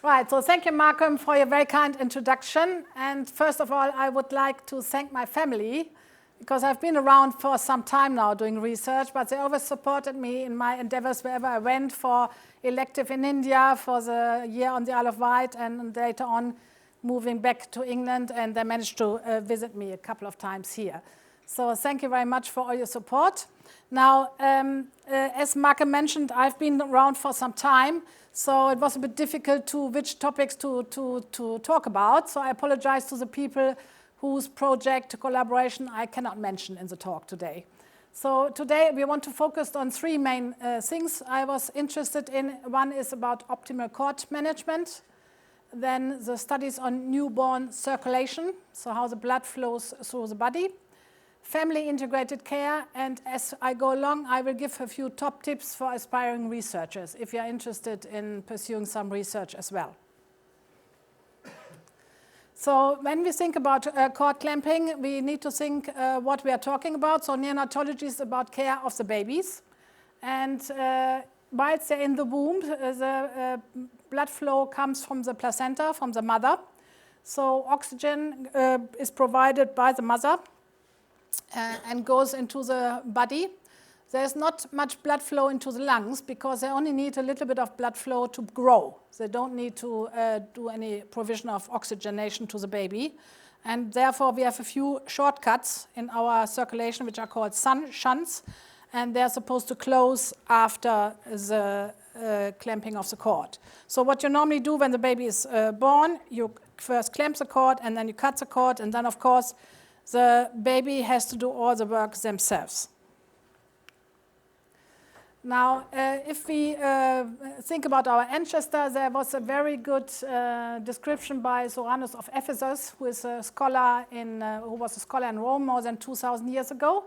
Right, so thank you, Malcolm, for your very kind introduction. And first of all, I would like to thank my family, because I've been around for some time now doing research, but they always supported me in my endeavors wherever I went, for elective in India, for the year on the Isle of Wight, and later on moving back to England, and they managed to visit me a couple of times here. So thank you very much for all your support. Now, as Malcolm mentioned, I've been around for some time, so it was a bit difficult to which topics to talk about. So I apologize to the people whose project collaboration I cannot mention in the talk today. So today we want to focus on three main things I was interested in. One is about optimal cord management, then the studies on newborn circulation, so how the blood flows through the body, family integrated care, and as I go along, I will give a few top tips for aspiring researchers if you're interested in pursuing some research as well. So when we think about cord clamping, we need to think what we are talking about. So neonatology is about care of the babies. And whilst they're in the womb, the blood flow comes from the placenta, from the mother. So oxygen is provided by the mother and goes into the body. There's not much blood flow into the lungs because they only need a little bit of blood flow to grow. They don't need to do any provision of oxygenation to the baby. And therefore, we have a few shortcuts in our circulation, which are called shunts, and they're supposed to close after the clamping of the cord. So what you normally do when the baby is born, you first clamp the cord, and then you cut the cord, and then, of course, the baby has to do all the work themselves. Now, if we think about our ancestor, there was a very good description by Soranus of Ephesus, who was a scholar in Rome more than 2,000 years ago.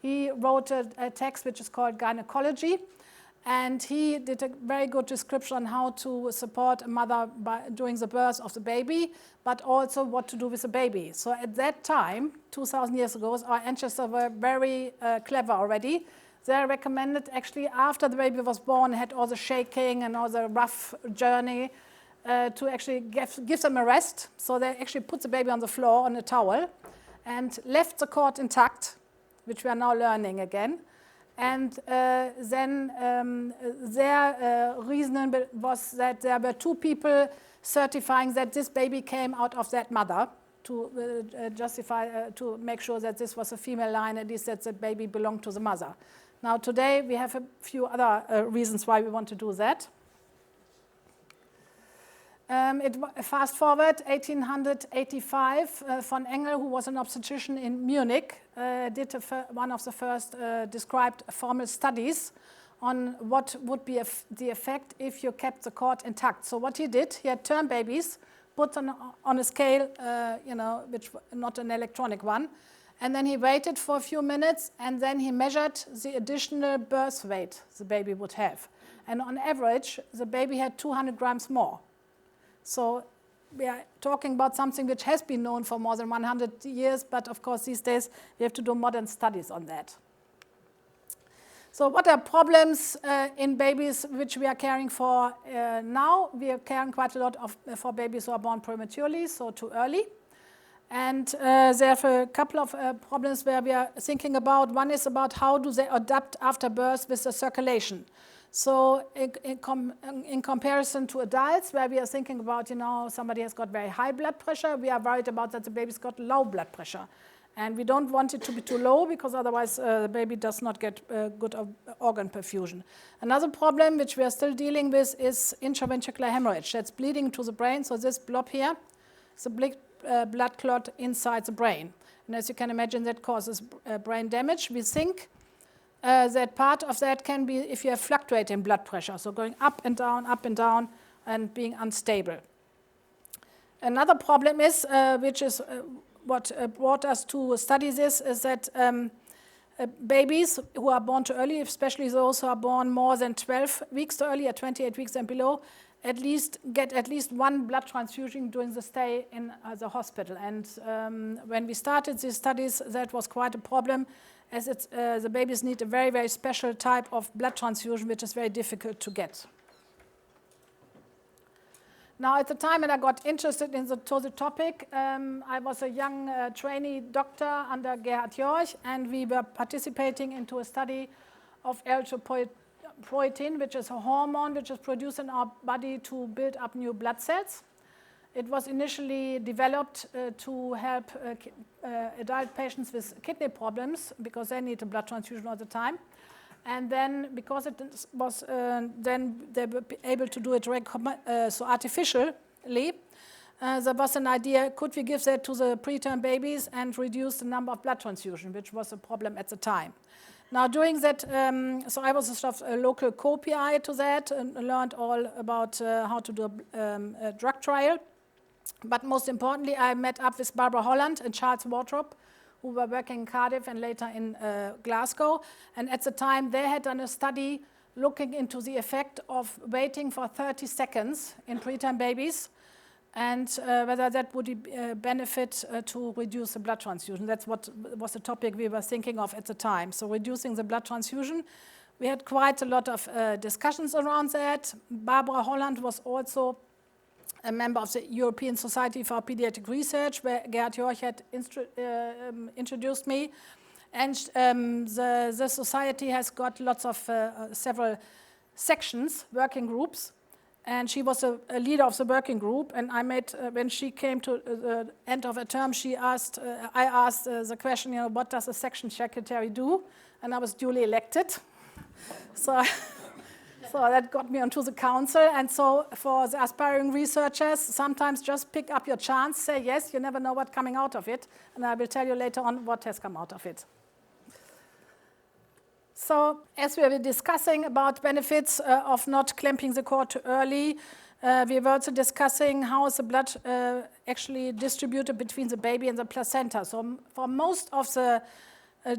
He wrote a text which is called Gynecology, and he did a very good description on how to support a mother during the birth of the baby, but also what to do with the baby. So at that time, 2,000 years ago, our ancestors were very clever already. They recommended actually after the baby was born, had all the shaking and all the rough journey, to actually give them a rest. So they actually put the baby on the floor on a towel and left the cord intact, which we are now learning again. And then their reasoning was that there were two people certifying that this baby came out of that mother to justify, to make sure that this was a female line, at least that the baby belonged to the mother. Now today we have a few other reasons why we want to do that. Fast forward, 1885, von Engel, who was an obstetrician in Munich, did one of the first described formal studies on what would be the effect if you kept the cord intact. So what he did, he had term babies, put on a scale, which not an electronic one, and then he waited for a few minutes, and then he measured the additional birth weight the baby would have. And on average, the baby had 200 grams more. So we are talking about something which has been known for more than 100 years, but of course these days we have to do modern studies on that. So what are problems in babies which we are caring for now? We are caring quite a lot for babies who are born prematurely, so too early. And there are a couple of problems where we are thinking about. One is about how do they adapt after birth with the circulation. So in comparison to adults, where we are thinking about, somebody has got very high blood pressure, we are worried about that the baby's got low blood pressure. And we don't want it to be too low, because otherwise the baby does not get good organ perfusion. Another problem which we are still dealing with is intraventricular hemorrhage. That's bleeding to the brain. So this blob here is a blood clot inside the brain. And as you can imagine, that causes brain damage. We think that part of that can be if you have fluctuating blood pressure, so going up and down, and being unstable. Another problem is, which is what brought us to study this, is that babies who are born too early, especially those who are born more than 12 weeks too early, at 28 weeks and below, get at least one blood transfusion during the stay in the hospital. And when we started these studies, that was quite a problem, as the babies need a very, very special type of blood transfusion, which is very difficult to get. Now, at the time when I got interested in the topic, I was a young trainee doctor under Gerhard Jorch, and we were participating into a study of erythropoietin, which is a hormone which is produced in our body to build up new blood cells. It was initially developed to help adult patients with kidney problems because they need a blood transfusion all the time. And then, because it was, then they were able to do it so artificially. There was an idea: could we give that to the preterm babies and reduce the number of blood transfusion, which was a problem at the time. Now, doing that, so I was a sort of a local co-PI to that and learned all about how to do a drug trial. But most importantly, I met up with Barbara Holland and Charles Wardrop, who were working in Cardiff and later in Glasgow. And at the time, they had done a study looking into the effect of waiting for 30 seconds in preterm babies and whether that would benefit to reduce the blood transfusion. That's what was the topic we were thinking of at the time. So reducing the blood transfusion. We had quite a lot of discussions around that. Barbara Holland was also a member of the European Society for Pediatric Research, where Gerhard Jorch had introduced me. And the society has got lots of several sections, working groups. And she was a leader of the working group. And I made, when she came to the end of a term, I asked the question, what does a section secretary do? And I was duly elected. So that got me onto the council. And so for the aspiring researchers, sometimes just pick up your chance, say yes, you never know what's coming out of it. And I will tell you later on what has come out of it. So as we were discussing about benefits of not clamping the cord too early, we were also discussing how is the blood actually distributed between the baby and the placenta. So for most of the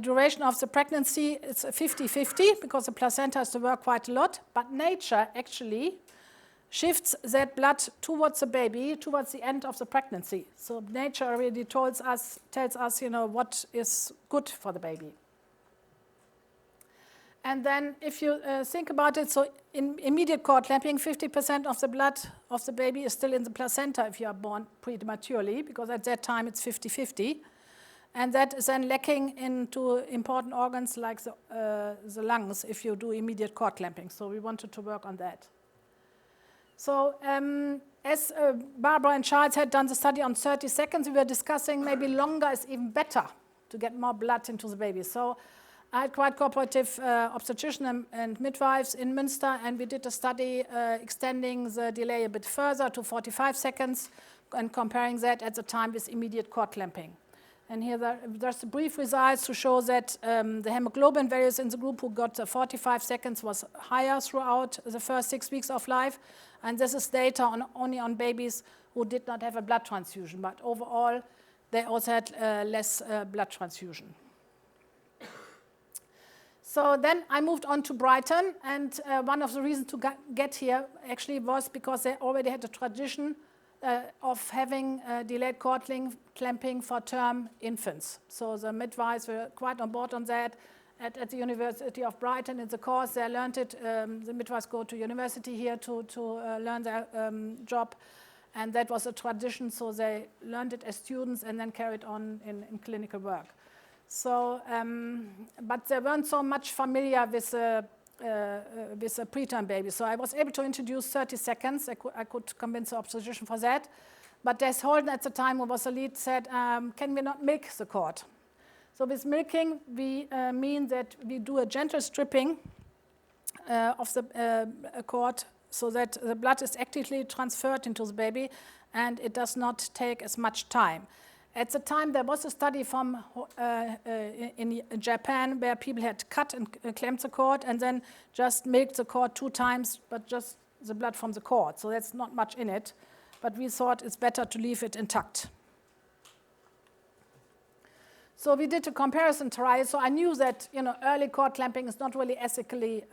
duration of the pregnancy, it's 50-50 because the placenta has to work quite a lot. But nature actually shifts that blood towards the baby, towards the end of the pregnancy. So nature already tells us, what is good for the baby. And then if you think about it, so in immediate cord clamping, 50% of the blood of the baby is still in the placenta if you are born prematurely, because at that time it's 50-50. And that is then lacking into important organs like the lungs if you do immediate cord clamping. So we wanted to work on that. So as Barbara and Charles had done the study on 30 seconds, we were discussing maybe longer is even better to get more blood into the baby. So I had quite cooperative obstetrician and midwives in Münster, and we did a study extending the delay a bit further to 45 seconds and comparing that at the time with immediate cord clamping. And here there's the brief results to show that the hemoglobin values in the group who got 45 seconds was higher throughout the first 6 weeks of life. And this is data only on babies who did not have a blood transfusion. But overall, they also had less blood transfusion. So then I moved on to Brighton. And one of the reasons to get here actually was because they already had a tradition of having delayed cord clamping for term infants. So the midwives were quite on board on that. At the University of Brighton, in the course, they learned it. The midwives go to university here to learn their job. And that was a tradition, so they learned it as students and then carried on in clinical work. So, but they weren't so much familiar with a preterm baby. So I was able to introduce 30 seconds. I could convince the obstetrician for that. But Des Holden at the time, who was the lead, said, can we not milk the cord? So with milking, we mean that we do a gentle stripping of the cord so that the blood is actively transferred into the baby and it does not take as much time. At the time, there was a study from in Japan where people had cut and clamped the cord and then just milked the cord 2 times, but just the blood from the cord. So that's not much in it. But we thought it's better to leave it intact. So we did a comparison trial. So I knew that early cord clamping is not really ethically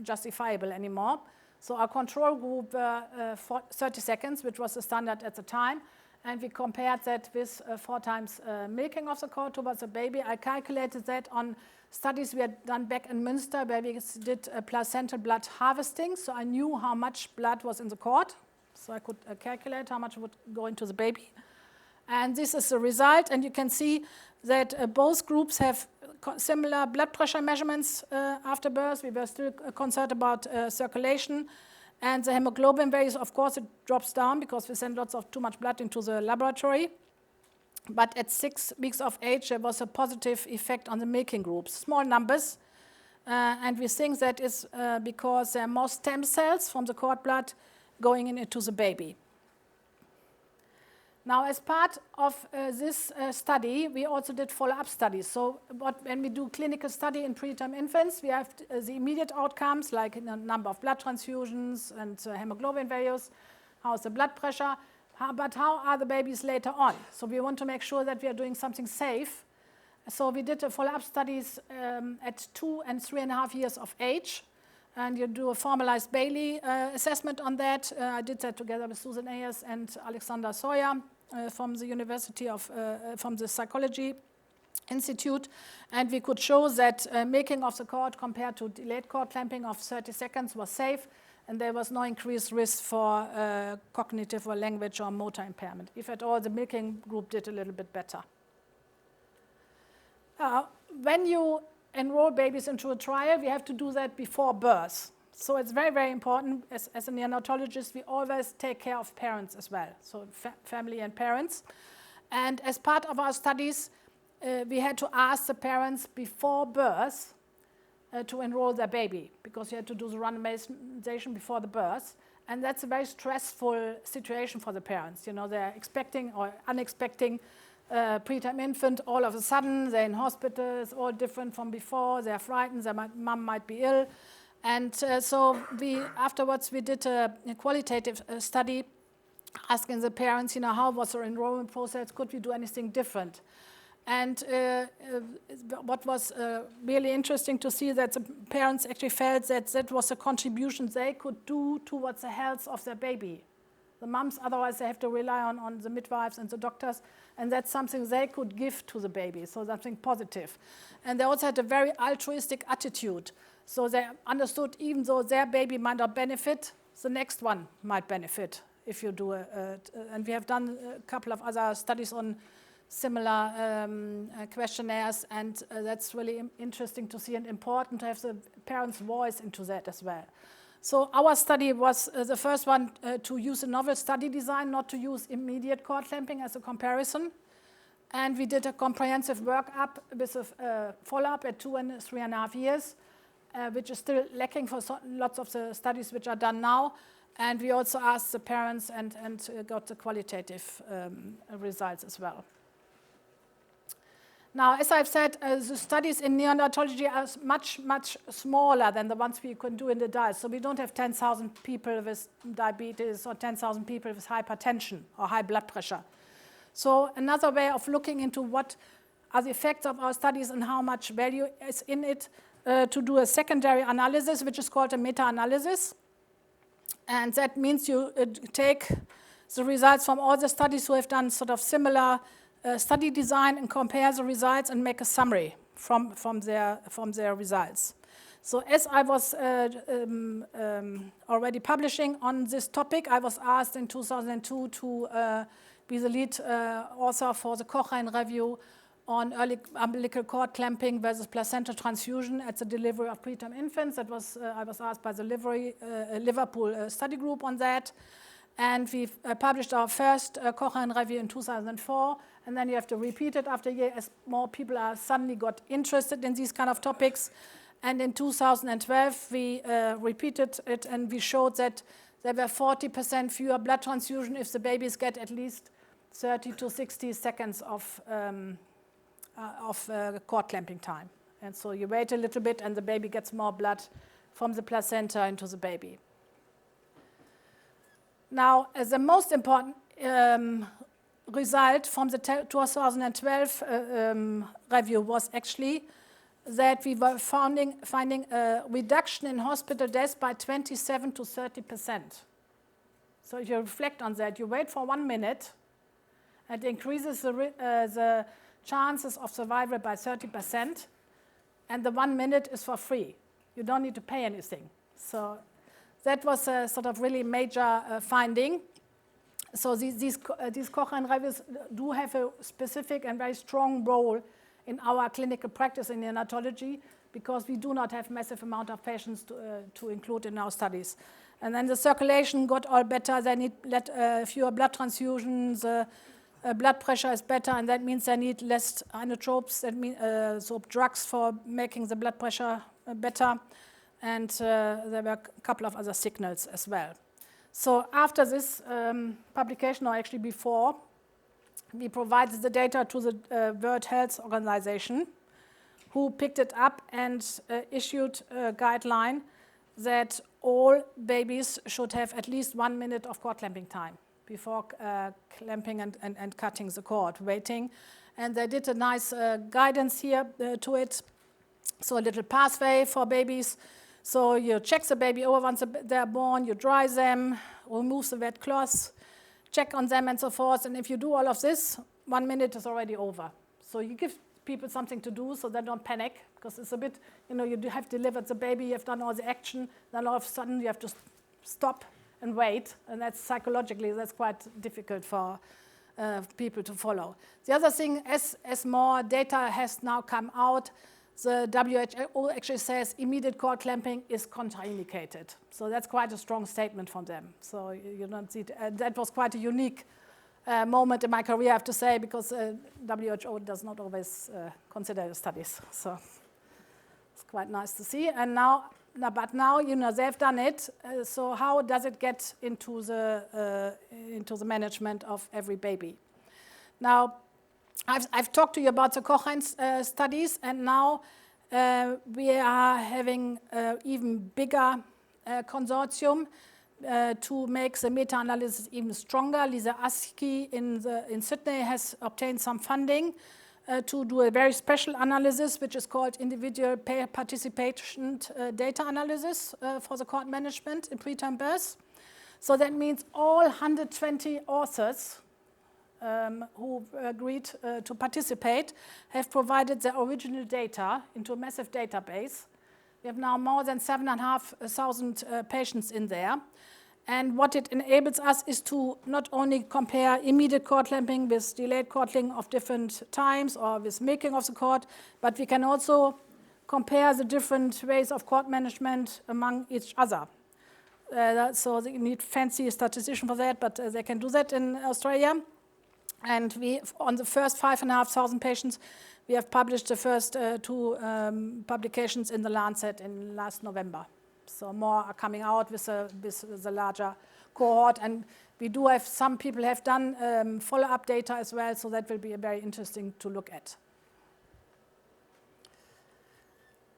justifiable anymore. So our control group were 30 seconds, which was the standard at the time. And we compared that with 4 times milking of the cord towards the baby. I calculated that on studies we had done back in Münster, where we did placental blood harvesting. So I knew how much blood was in the cord. So I could calculate how much would go into the baby. And this is the result. And you can see that both groups have similar blood pressure measurements after birth. We were still concerned about circulation. And the hemoglobin values, of course, it drops down because we send lots of too much blood into the laboratory. But at 6 weeks of age, there was a positive effect on the milking groups. Small numbers. And we think that is because there are more stem cells from the cord blood going into the baby. Now, as part of this study, we also did follow-up studies. So when we do clinical study in preterm infants, we have the immediate outcomes, like the number of blood transfusions and hemoglobin values, how's the blood pressure, but how are the babies later on? So we want to make sure that we are doing something safe. So we did follow-up studies at 2 and 3.5 years of age. And you do a formalized Bailey assessment on that. I did that together with Susan Ayers and Alexander Sawyer from the University of, from the Psychology Institute. And we could show that milking of the cord compared to delayed cord clamping of 30 seconds was safe. And there was no increased risk for cognitive or language or motor impairment. If at all, the milking group did a little bit better. When you enroll babies into a trial, we have to do that before birth. So it's very, very important. As a neonatologist, we always take care of parents as well, so family and parents. And as part of our studies, we had to ask the parents before birth to enroll their baby, because you had to do the randomization before the birth. And that's a very stressful situation for the parents. You know, they're expecting or unexpecting preterm infant, all of a sudden they're in hospitals, all different from before, they're frightened, their mom might be ill. And so afterwards we did a qualitative study asking the parents, you know, how was their enrollment process, could we do anything different? And what was really interesting to see that the parents actually felt that that was a contribution they could do towards the health of their baby. The moms, otherwise they have to rely on the midwives and the doctors, and that's something they could give to the baby, so something positive. And they also had a very altruistic attitude. So they understood even though their baby might not benefit, the next one might benefit if you do and we have done a couple of other studies on similar questionnaires, and that's really interesting to see and important to have the parents' voice into that as well. So our study was the first one to use a novel study design, not to use immediate cord clamping as a comparison. And we did a comprehensive workup with a follow-up at 2 and 3.5 years, which is still lacking for lots of the studies which are done now. And we also asked the parents and got the qualitative results as well. Now, as I've said, the studies in neonatology are much, much smaller than the ones we can do in the adults. So we don't have 10,000 people with diabetes or 10,000 people with hypertension or high blood pressure. So another way of looking into what are the effects of our studies and how much value is in it to do a secondary analysis, which is called a meta-analysis. And that means you take the results from all the studies who have done sort of similar study design and compare the results and make a summary from their results. So as I was already publishing on this topic, I was asked in 2002 to be the lead author for the Cochrane review on early umbilical cord clamping versus placenta transfusion at the delivery of preterm infants. That was I was asked by the Liverpool study group on that. And we published our first Cochrane review in 2004, and then you have to repeat it after a year as more people are suddenly got interested in these kind of topics. And in 2012, we repeated it, and we showed that there were 40% fewer blood transfusion if the babies get at least 30 to 60 seconds of cord clamping time. And so you wait a little bit, and the baby gets more blood from the placenta into the baby. Now, the most important result from the 2012 review was actually that we were finding a reduction in hospital deaths by 27 to 30%. So if you reflect on that, you wait for 1 minute, it increases the chances of survival by 30%, and the 1 minute is for free. You don't need to pay anything. So that was a sort of really major finding. So these Koch and Rabe do have a specific and very strong role in our clinical practice in neonatology, because we do not have massive amount of patients to include in our studies. And then the circulation got all better. They need fewer blood transfusions. Blood pressure is better, and that means they need less inotropes, that mean, so drugs for making the blood pressure better. And there were a couple of other signals as well. So after this publication, or actually before, we provided the data to the World Health Organization, who picked it up and issued a guideline that all babies should have at least 1 minute of cord clamping time before clamping and cutting the cord, waiting. And they did a nice guidance here to it. So a little pathway for babies. So you check the baby over once they're born, you dry them, remove the wet cloths, check on them and so forth. And if you do all of this, 1 minute is already over. So you give people something to do so they don't panic, because it's a bit, you have delivered the baby, you have done all the action, then all of a sudden you have to stop and wait. And that's psychologically, that's quite difficult for people to follow. The other thing, as more data has now come out, the WHO actually says immediate cord clamping is contraindicated. So that's quite a strong statement from them. So you don't see it. That was quite a unique moment in my career, I have to say, because WHO does not always consider your studies. So it's quite nice to see. And now, they've done it. So how does it get into the management of every baby? Now, I've talked to you about the Koch studies, and now we are having even bigger consortium to make the meta-analysis even stronger. Lisa Aski in Sydney has obtained some funding to do a very special analysis, which is called individual participation data analysis for the cord management in preterm birth. So that means all 120 authors who agreed to participate have provided their original data into a massive database. We have now more than 7,500 patients in there. And what it enables us is to not only compare immediate cord clamping with delayed cord clamping of different times or with milking of the cord, but we can also compare the different ways of cord management among each other. So you need fancy statistician for that, but they can do that in Australia. And we, on the first 5,500 patients, we have published the first two publications in the Lancet in last November. So more are coming out with the larger cohort. And we do have, some people have done follow-up data as well, so that will be very interesting to look at.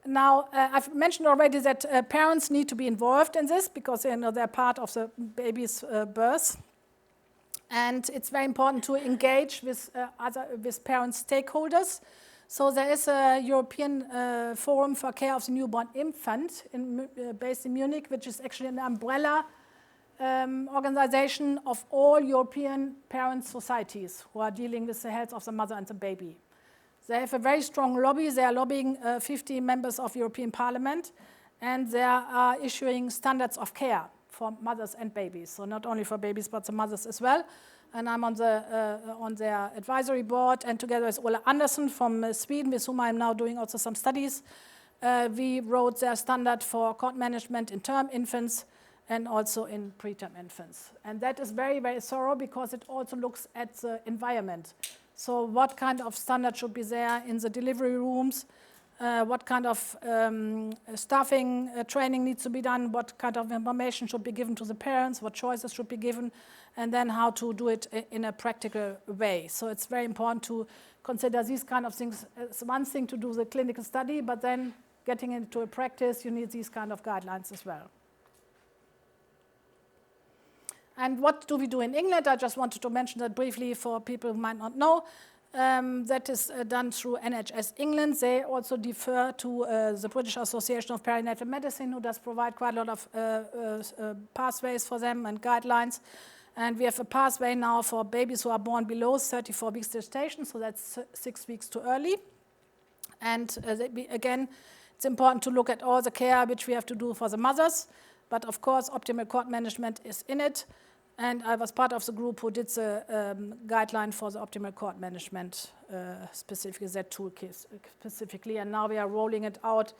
Now, I've mentioned already that parents need to be involved in this because they're part of the baby's birth. And it's very important to engage with parent stakeholders. So there is a European Forum for Care of the Newborn Infant based in Munich, which is actually an umbrella organization of all European parent societies who are dealing with the health of the mother and the baby. They have a very strong lobby. They are lobbying 50 members of European Parliament, and they are issuing standards of care for mothers and babies. So not only for babies, but the mothers as well. And I'm on their advisory board, and together with Ola Andersson from Sweden, with whom I'm now doing also some studies, we wrote their standard for cord management in term infants and also in preterm infants. And that is very, very thorough because it also looks at the environment. So what kind of standard should be there in the delivery rooms? What kind of staffing training needs to be done? What kind of information should be given to the parents? What choices should be given? And then how to do it in a practical way. So it's very important to consider these kind of things. It's one thing to do the clinical study, but then getting into a practice, you need these kind of guidelines as well. And what do we do in England? I just wanted to mention that briefly for people who might not know. That is done through NHS England. They also defer to the British Association of Perinatal Medicine, who does provide quite a lot of pathways for them and guidelines. And we have a pathway now for babies who are born below 34 weeks gestation, so that's 6 weeks too early. And again, it's important to look at all the care which we have to do for the mothers, but of course optimal cord management is in it, and I was part of the group who did the guideline for the optimal cord management, specifically that toolkit specifically, and now we are rolling it out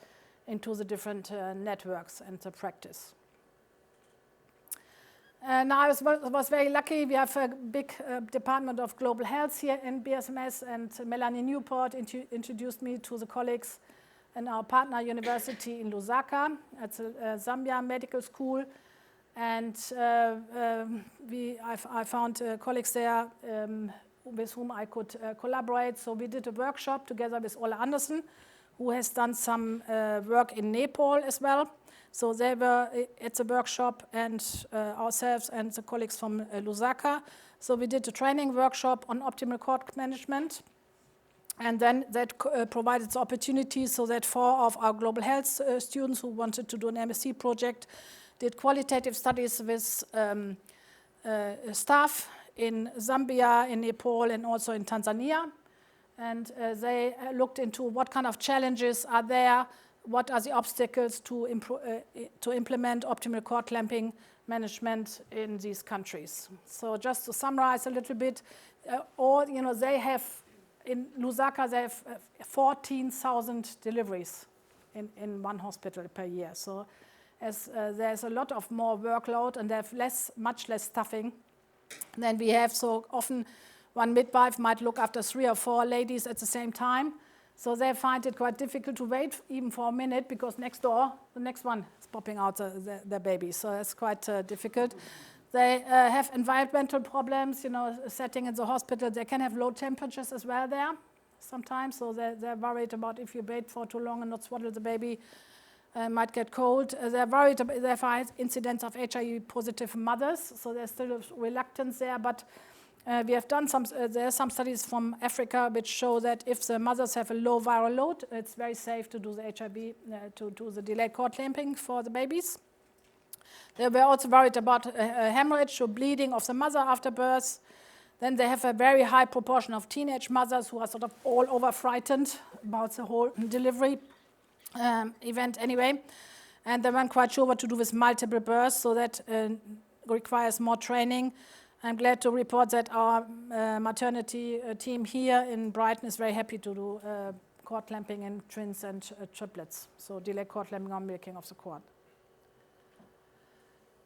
into the different networks and the practice. Now I was very lucky. We have a big department of global health here in BSMS, and Melanie Newport introduced me to the colleagues in our partner university in Lusaka at the Zambia Medical School. And I found colleagues there with whom I could collaborate. So we did a workshop together with Ola Andersen, who has done some work in Nepal as well. So they were at the workshop, and ourselves and the colleagues from Lusaka. So we did a training workshop on optimal cord management. And then that provided the opportunity so that 4 of our global health students who wanted to do an MSc project did qualitative studies with staff in Zambia, in Nepal, and also in Tanzania. And they looked into what kind of challenges are there, what are the obstacles to implement optimal cord clamping management in these countries. So just to summarize a little bit, they have, in Lusaka, they have 14,000 deliveries in one hospital per year. So as there's a lot of more workload, and they have much less staffing than we have. So often one midwife might look after 3 or 4 ladies at the same time. So they find it quite difficult to wait even for a minute, because next door, the next one is popping out the baby. So it's quite difficult. They have environmental problems, setting in the hospital. They can have low temperatures as well there sometimes. So they're worried about if you wait for too long and not swaddle the baby, might get cold. They're worried about the high incidence of HIV-positive mothers. So there's still a reluctance there, but we have done there are some studies from Africa which show that if the mothers have a low viral load, it's very safe to do the HIV, to do the delayed cord clamping for the babies. They were also worried about hemorrhage or bleeding of the mother after birth. Then they have a very high proportion of teenage mothers who are sort of all over frightened about the whole delivery event anyway. And they weren't quite sure what to do with multiple births, so that requires more training. I'm glad to report that our maternity team here in Brighton is very happy to do cord clamping in twins and triplets. So delayed cord clamping or milking of the cord.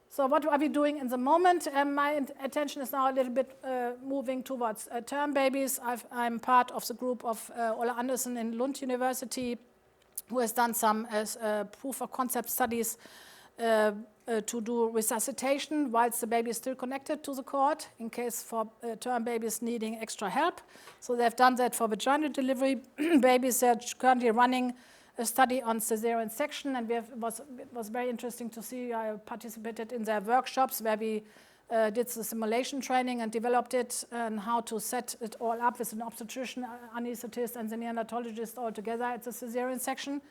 So what are we doing in the moment? My attention is now a little bit moving towards term babies. I'm part of the group of Ola Andersen in Lund University, who has done some proof of concept studies to do resuscitation whilst the baby is still connected to the cord, in case for term babies needing extra help. So they've done that for vaginal delivery babies. They're currently running a study on cesarean section, and it was very interesting to see. I participated in their workshops where we did the simulation training and developed it, and how to set it all up with an obstetrician, anesthetist, and the neonatologist all together at the cesarean section.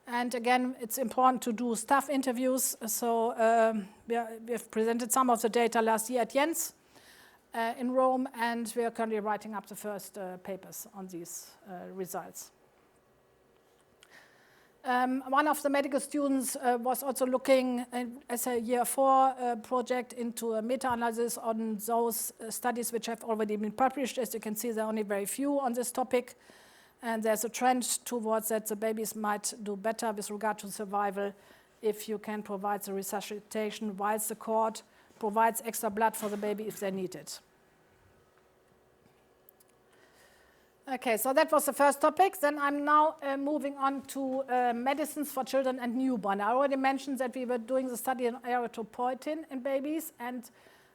And again, it's important to do staff interviews. So we have presented some of the data last year at Jens in Rome, and we are currently writing up the first papers on these results. One of the medical students was also looking as a year 4 project into a meta-analysis on those studies which have already been published. As you can see, there are only very few on this topic. And there's a trend towards that the babies might do better with regard to survival if you can provide the resuscitation whilst the cord provides extra blood for the baby if they need it. Okay, so that was the first topic. Then I'm now moving on to medicines for children and newborn. I already mentioned that we were doing the study on erythropoietin in babies, and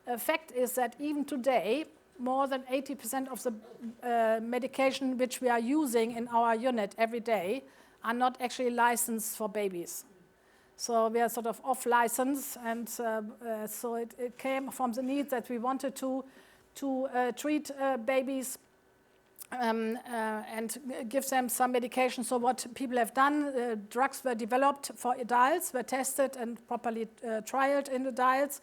the fact is that even today, more than 80% of the medication which we are using in our unit every day are not actually licensed for babies. So we are sort of off license, and so it came from the need that we wanted to treat babies and give them some medication. So what people have done, drugs were developed for adults, were tested and properly trialed in adults.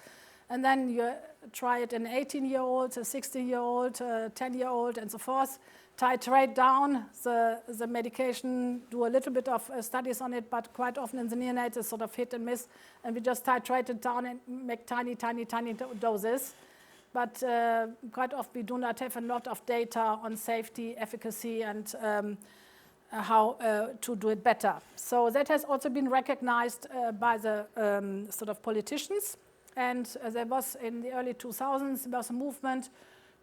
And then you try it in an 18-year-old, a 16-year-old, a 10-year-old, and so forth. titrate down the medication, do a little bit of studies on it, but quite often in the neonates it's sort of hit and miss, and we just titrate it down and make tiny doses. But quite often we do not have a lot of data on safety, efficacy, and how to do it better. So that has also been recognized by the sort of politicians. And there was, in the early 2000s, there was a movement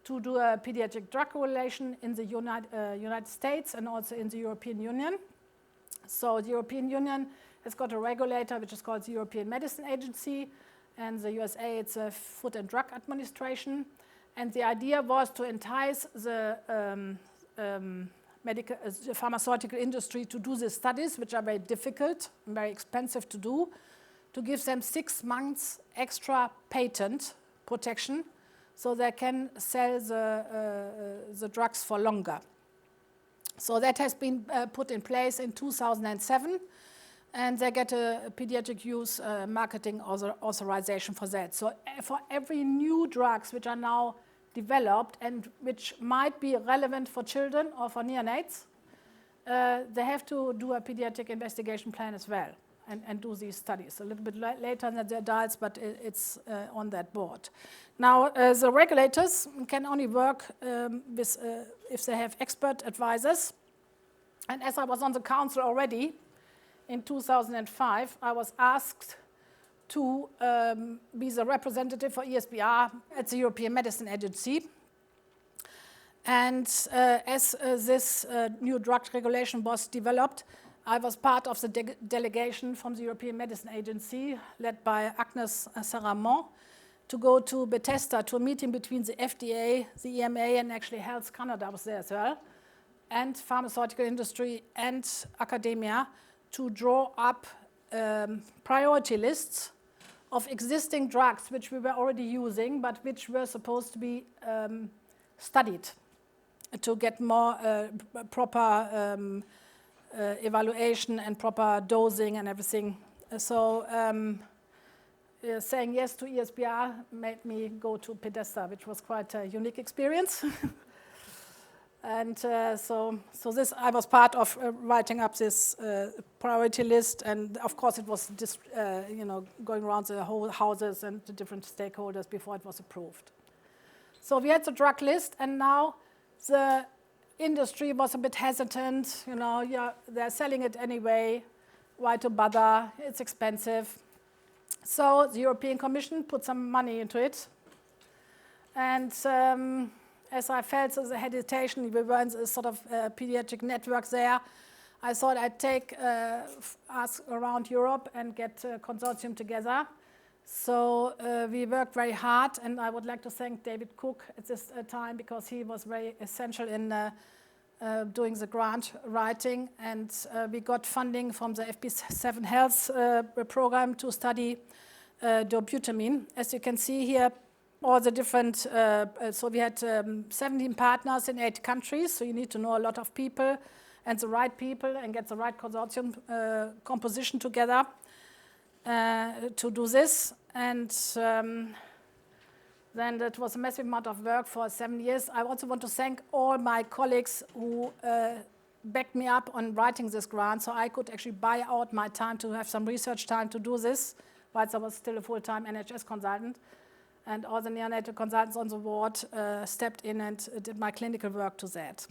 to do a pediatric drug regulation in the United States and also in the European Union. So the European Union has got a regulator which is called the European Medicine Agency, and the USA it's a Food and Drug Administration. And the idea was to entice the pharmaceutical industry to do these studies, which are very difficult and very expensive to do, to give them 6 months extra patent protection so they can sell the drugs for longer. So that has been put in place in 2007, and they get a pediatric use marketing authorization for that. So for every new drugs which are now developed and which might be relevant for children or for neonates, they have to do a pediatric investigation plan as well and do these studies. A little bit later than the adults, but it's on that board. Now, the regulators can only work with, if they have expert advisors. And as I was on the council already, in 2005, I was asked to be the representative for ESBR at the European Medicine Agency. And as this new drug regulation was developed, I was part of the delegation from the European Medicine Agency, led by Agnes Saramon, to go to Bethesda, to a meeting between the FDA, the EMA, and actually Health Canada was there as well, and pharmaceutical industry and academia, to draw up priority lists of existing drugs which we were already using, but which were supposed to be studied to get more proper evaluation and proper dosing and everything. So saying yes to ESBR made me go to Bethesda, which was quite a unique experience. And so this, I was part of writing up this priority list, and of course it was just, going around the whole houses and the different stakeholders before it was approved. So we had the drug list, and now the industry was a bit hesitant. They're selling it anyway. Why to bother? It's expensive. So the European Commission put some money into it, and as I felt the hesitation, we were in a sort of pediatric network there. I thought I'd ask around Europe and get a consortium together. So we worked very hard, and I would like to thank David Cook at this time, because he was very essential in doing the grant writing. And we got funding from the FP7 Health program to study dobutamine. As you can see here, all the different, so we had 17 partners in 8 countries, so you need to know a lot of people and the right people and get the right consortium composition together to do this. And then that was a massive amount of work for 7 years. I also want to thank all my colleagues who backed me up on writing this grant, so I could actually buy out my time to have some research time to do this, whilst I was still a full-time NHS consultant. And all the neonatal consultants on the ward stepped in and did my clinical work to that.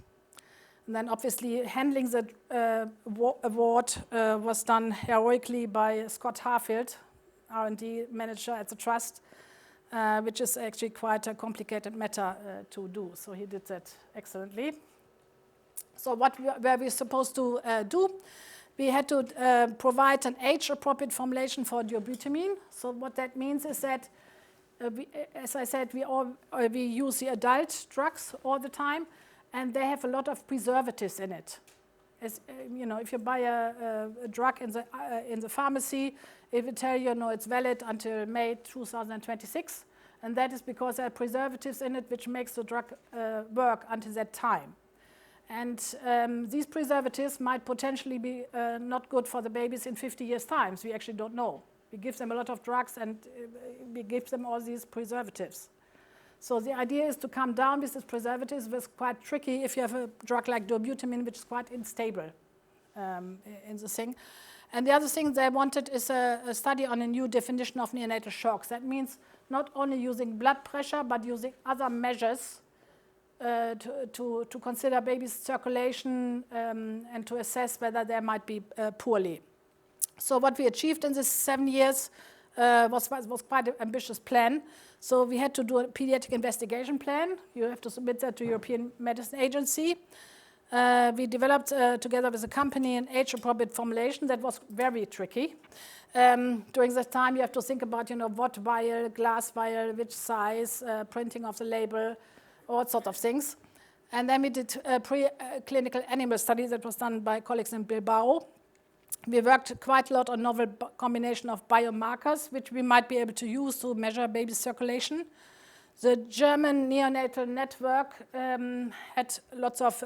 And then obviously handling the award was done heroically by Scott Harfield, R&D manager at the Trust, which is actually quite a complicated matter to do. So he did that excellently. So what were we supposed to do? We had to provide an age-appropriate formulation for dobutamine. So what that means is that as I said, we use the adult drugs all the time, and they have a lot of preservatives in it. As if you buy a drug in the pharmacy, it will tell you, it's valid until May 2026, and that is because there are preservatives in it which makes the drug work until that time. And these preservatives might potentially be not good for the babies in 50 years' time. So we actually don't know. We give them a lot of drugs, and we give them all these preservatives. So the idea is to come down with this preservatives. It's quite tricky if you have a drug like dobutamine, which is quite unstable in the thing. And the other thing they wanted is a study on a new definition of neonatal shocks. That means not only using blood pressure, but using other measures to consider baby's circulation and to assess whether they might be poorly. So what we achieved in these 7 years was quite an ambitious plan. So we had to do a pediatric investigation plan. You have to submit that to European Medicine Agency. We developed together with a company an age-appropriate formulation that was very tricky. During that time, you have to think about, what vial, glass vial, which size, printing of the label, all sorts of things. And then we did a pre-clinical animal study that was done by colleagues in Bilbao. We worked quite a lot on novel combination of biomarkers, which we might be able to use to measure baby circulation. The German neonatal network had lots of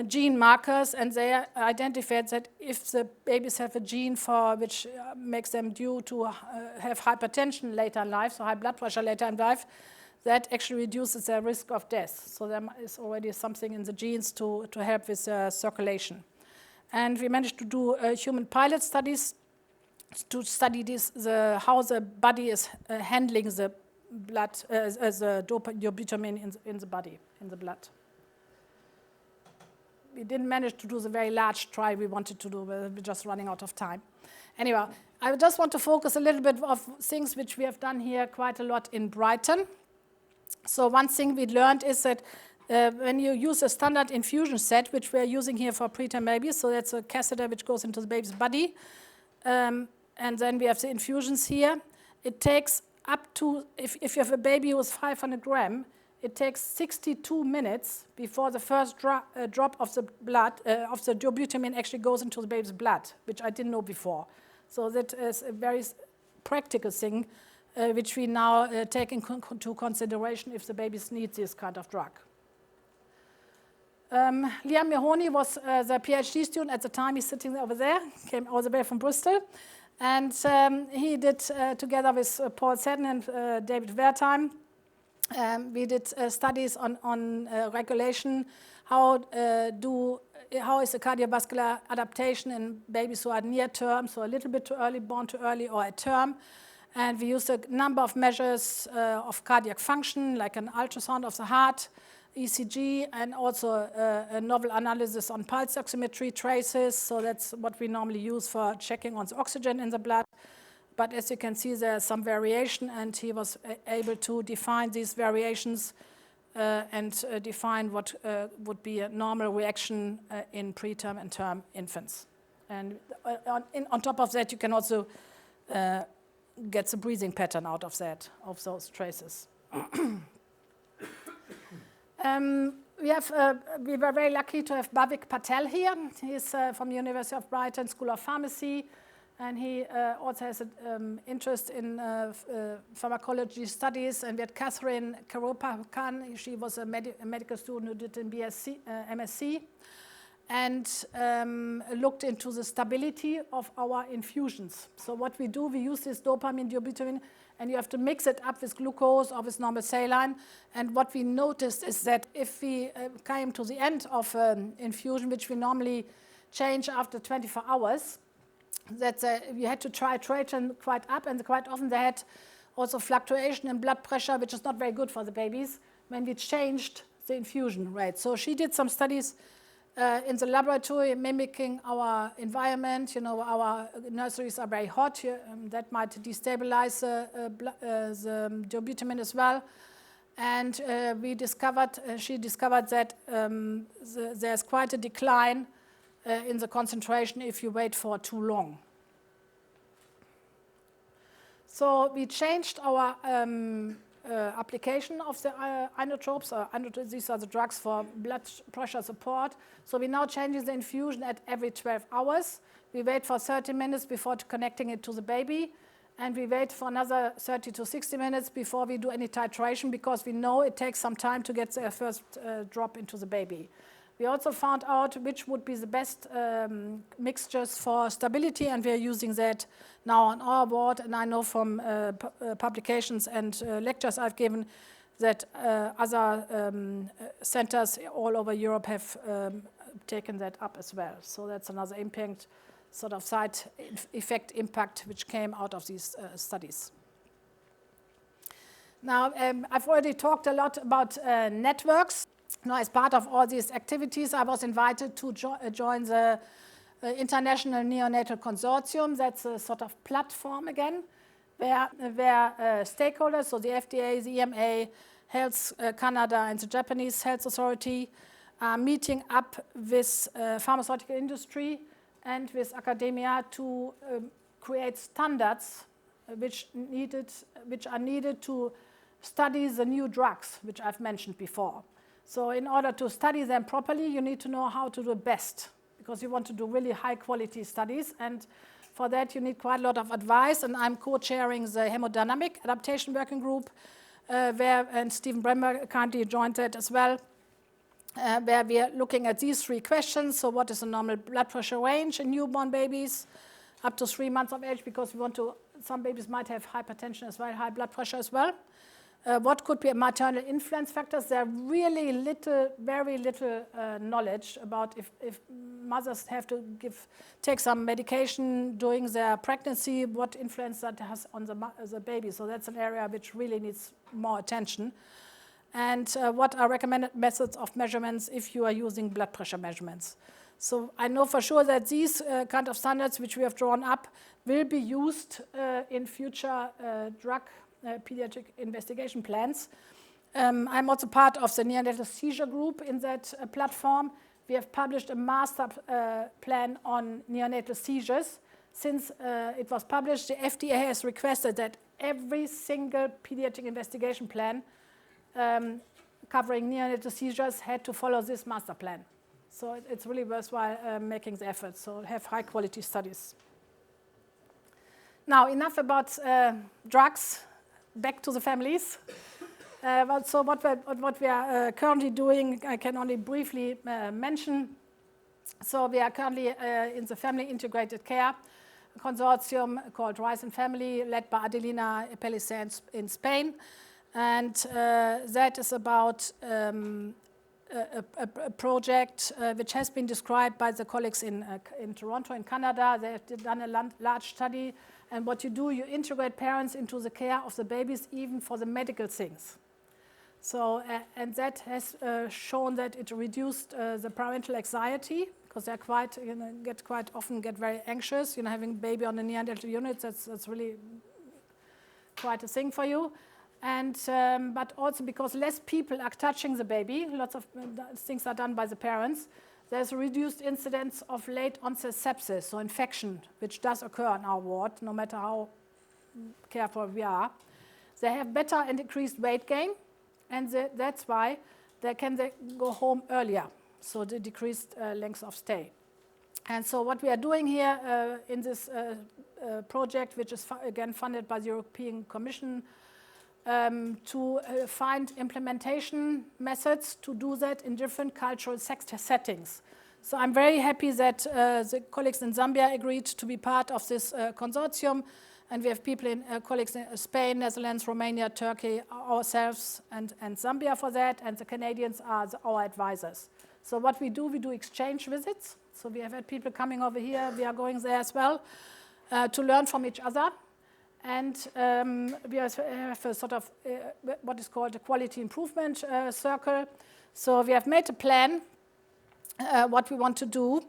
gene markers, and they identified that if the babies have a gene for which makes them due to have hypertension later in life, so high blood pressure later in life, that actually reduces their risk of death. So there is already something in the genes to help with circulation. And we managed to do human pilot studies to study how the body is handling the blood, the dobutamine in the body, in the blood. We didn't manage to do the very large trial we wanted to do, we're just running out of time. Anyway, I just want to focus a little bit of things which we have done here quite a lot in Brighton. So one thing we learned is that when you use a standard infusion set, which we're using here for preterm babies, so that's a catheter which goes into the baby's body, and then we have the infusions here. It takes up to, if you have a baby who is 500 grams, it takes 62 minutes before the first drop of the blood, of the dobutamine actually goes into the baby's blood, which I didn't know before. So that is a very practical thing, which we now take into consideration if the babies need this kind of drug. Liam Mahoney was the PhD student at the time. He's sitting over there, came all the way from Bristol. And he did, together with Paul Seddon and David Wertheim, we did studies on regulation, how is the cardiovascular adaptation in babies who are near term, so a little bit too early, born too early, or at term. And we used a number of measures of cardiac function, like an ultrasound of the heart, ECG, and also a novel analysis on pulse oximetry traces. So that's what we normally use for checking on the oxygen in the blood. But as you can see, there's some variation, and he was able to define these variations and define what would be a normal reaction in preterm and term infants. And on top of that, you can also get the breathing pattern out of those traces. We were very lucky to have Bhavik Patel here. He's from the University of Brighton School of Pharmacy, and he also has an interest in pharmacology studies. And we had Catherine Karopakan. She was a medical student who did an MSc, and looked into the stability of our infusions. So what we do, we use this dopamine, dobutamine, and you have to mix it up with glucose or with normal saline. And what we noticed is that if we came to the end of infusion, which we normally change after 24 hours, that we had to titrate quite up, and quite often they had also fluctuation in blood pressure, which is not very good for the babies, when we changed the infusion rate. So she did some studies in the laboratory mimicking our environment. Our nurseries are very hot here, that might destabilize the dobutamine as well. And she discovered that there's quite a decline in the concentration if you wait for too long. So we changed our application of the inotropes. These are the drugs for blood pressure support. So we now change the infusion at every 12 hours. We wait for 30 minutes before connecting it to the baby, and we wait for another 30 to 60 minutes before we do any titration, because we know it takes some time to get the first drop into the baby. We also found out which would be the best mixtures for stability, and we are using that now on our board. And I know from publications and lectures I've given that other centers all over Europe have taken that up as well. So that's another impact, sort of side effect impact, which came out of these studies. Now, I've already talked a lot about networks. Now, as part of all these activities, I was invited to join the International Neonatal Consortium. That's a sort of platform again, where stakeholders, so the FDA, the EMA, Health Canada, and the Japanese Health Authority are meeting up with pharmaceutical industry and with academia to create standards which are needed to study the new drugs, which I've mentioned before. So in order to study them properly, you need to know how to do it best, because you want to do really high-quality studies. And for that, you need quite a lot of advice. And I'm co-chairing the hemodynamic adaptation working group, and Stephen Bremmer kindly joined that as well, where we are looking at these three questions. So what is the normal blood pressure range in newborn babies up to 3 months of age? Because we want to, some babies might have hypertension as well, high blood pressure as well. What could be maternal influence factors? There are really very little knowledge about if mothers have to take some medication during their pregnancy, what influence that has on the baby. So that's an area which really needs more attention. And what are recommended methods of measurements if you are using blood pressure measurements? So I know for sure that these kind of standards which we have drawn up will be used in future drug pediatric investigation plans. I'm also part of the neonatal seizure group in that platform. We have published a master plan on neonatal seizures. Since it was published, the FDA has requested that every single pediatric investigation plan covering neonatal seizures had to follow this master plan. So it's really worthwhile making the effort, so have high quality studies. Now, enough about drugs. Back to the families. So what we are currently doing, I can only briefly mention. So we are currently in the Family Integrated Care Consortium called Rise in Family, led by Adelina Pellicer in Spain. And that is about a project which has been described by the colleagues in Toronto, in Canada. They have done a large study. And what you do, you integrate parents into the care of the babies, even for the medical things. So, and that has shown that it reduced the parental anxiety, because they're quite often very anxious. Having a baby on a neonatal unit, that's really quite a thing for you. And but also because less people are touching the baby, lots of things are done by the parents. There's a reduced incidence of late onset sepsis, so infection, which does occur in our ward, no matter how careful we are. They have better and decreased weight gain, and that's why they can go home earlier, so the decreased length of stay. And so what we are doing here in this project, which is again funded by the European Commission, to find implementation methods to do that in different cultural settings. So I'm very happy that the colleagues in Zambia agreed to be part of this consortium, and we have colleagues in Spain, Netherlands, Romania, Turkey, ourselves, and Zambia for that, and the Canadians are our advisors. So what we do exchange visits. So we have had people coming over here, we are going there as well, to learn from each other. And we have a sort of what is called a quality improvement circle. So we have made a plan, what we want to do,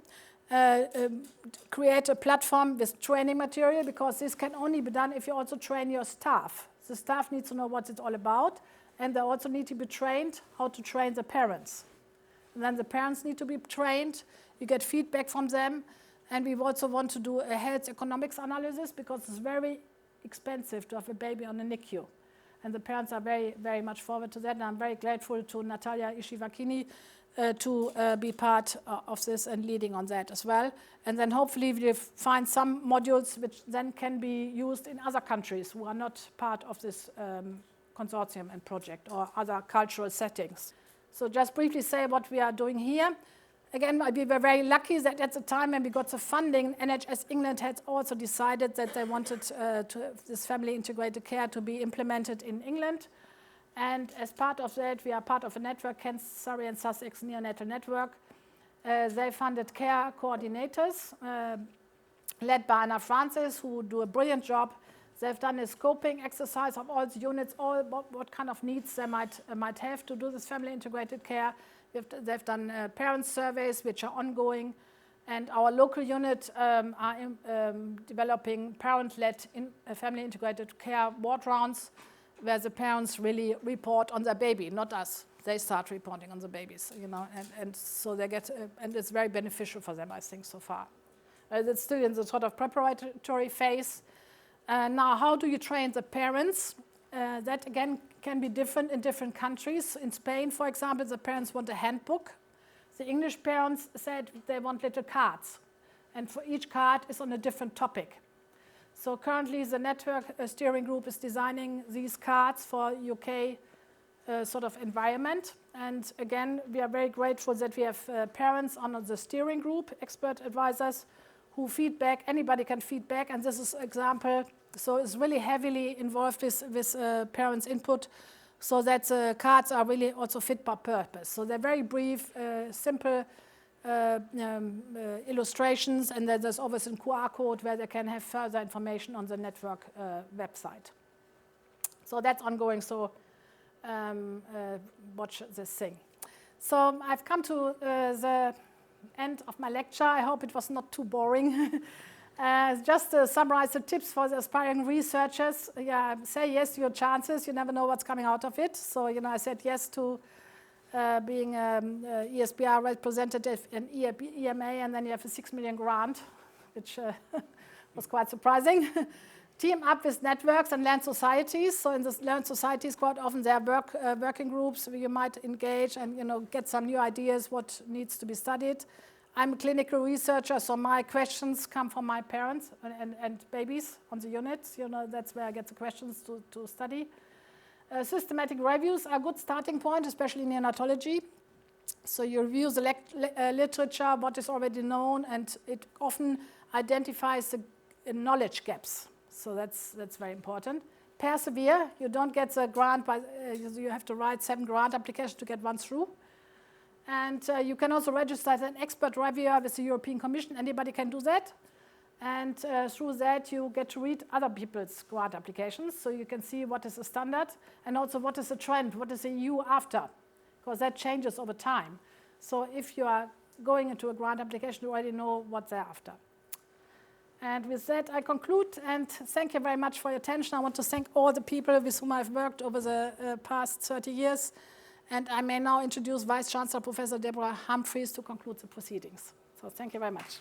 create a platform with training material, because this can only be done if you also train your staff. The staff needs to know what it's all about, and they also need to be trained how to train the parents. And then the parents need to be trained, you get feedback from them, and we also want to do a health economics analysis, because it's very expensive to have a baby on a NICU. And the parents are very, very much forward to that. And I'm very grateful to Natalia Ishivakini to be part of this and leading on that as well. And then hopefully we'll find some modules which then can be used in other countries who are not part of this consortium and project, or other cultural settings. So just briefly say what we are doing here. Again, we were very lucky that at the time when we got the funding, NHS England had also decided that they wanted this family integrated care to be implemented in England. And as part of that, we are part of a network, Kent, Surrey and Sussex Neonatal Network. They funded care coordinators led by Anna Francis, who do a brilliant job. They've done a scoping exercise of all the units, all what kind of needs they might have to do this family integrated care. They've done parent surveys, which are ongoing. And our local unit are developing parent-led family integrated care ward rounds, where the parents really report on their baby, not us. They start reporting on the babies, you know, and so they get, and it's very beneficial for them, I think, so far. It's still in the sort of preparatory phase. Now, how do you train the parents? That, again, can be different in different countries. In Spain, for example, the parents want a handbook. The English parents said they want little cards. And for each card is on a different topic. So currently, the network steering group is designing these cards for UK sort of environment. And again, we are very grateful that we have parents on the steering group, expert advisors, who feedback. Anybody can feedback, and this is an example. So it's really heavily involved with parents' input, so that the cards are really also fit for purpose. So they're very brief, simple illustrations, and then there's always a QR code where they can have further information on the network website. So that's ongoing, so watch this thing. So I've come to the end of my lecture. I hope it was not too boring. Just to summarize the tips for the aspiring researchers. Yeah, say yes to your chances. You never know what's coming out of it. So, you know, I said yes to being ESBR representative in EMA, and then you have a 6 million grant, which was quite surprising. Team up with networks and learned societies. So in the learned societies, quite often there are working groups where you might engage and, you know, get some new ideas what needs to be studied. I'm a clinical researcher, so my questions come from my parents and babies on the units. You know, that's where I get the questions to study. Systematic reviews are a good starting point, especially in neonatology. So you review the literature, what is already known, and it often identifies the knowledge gaps. So that's very important. Persevere. You don't get the grant, you have to write 7 grant applications to get one through. And you can also register as an expert reviewer with the European Commission. Anybody can do that. And through that, you get to read other people's grant applications. So you can see what is the standard and also what is the trend, what is the EU after, because that changes over time. So if you are going into a grant application, you already know what they're after. And with that, I conclude, and thank you very much for your attention. I want to thank all the people with whom I've worked over the past 30 years. And I may now introduce Vice Chancellor Professor Deborah Humphreys to conclude the proceedings. So thank you very much.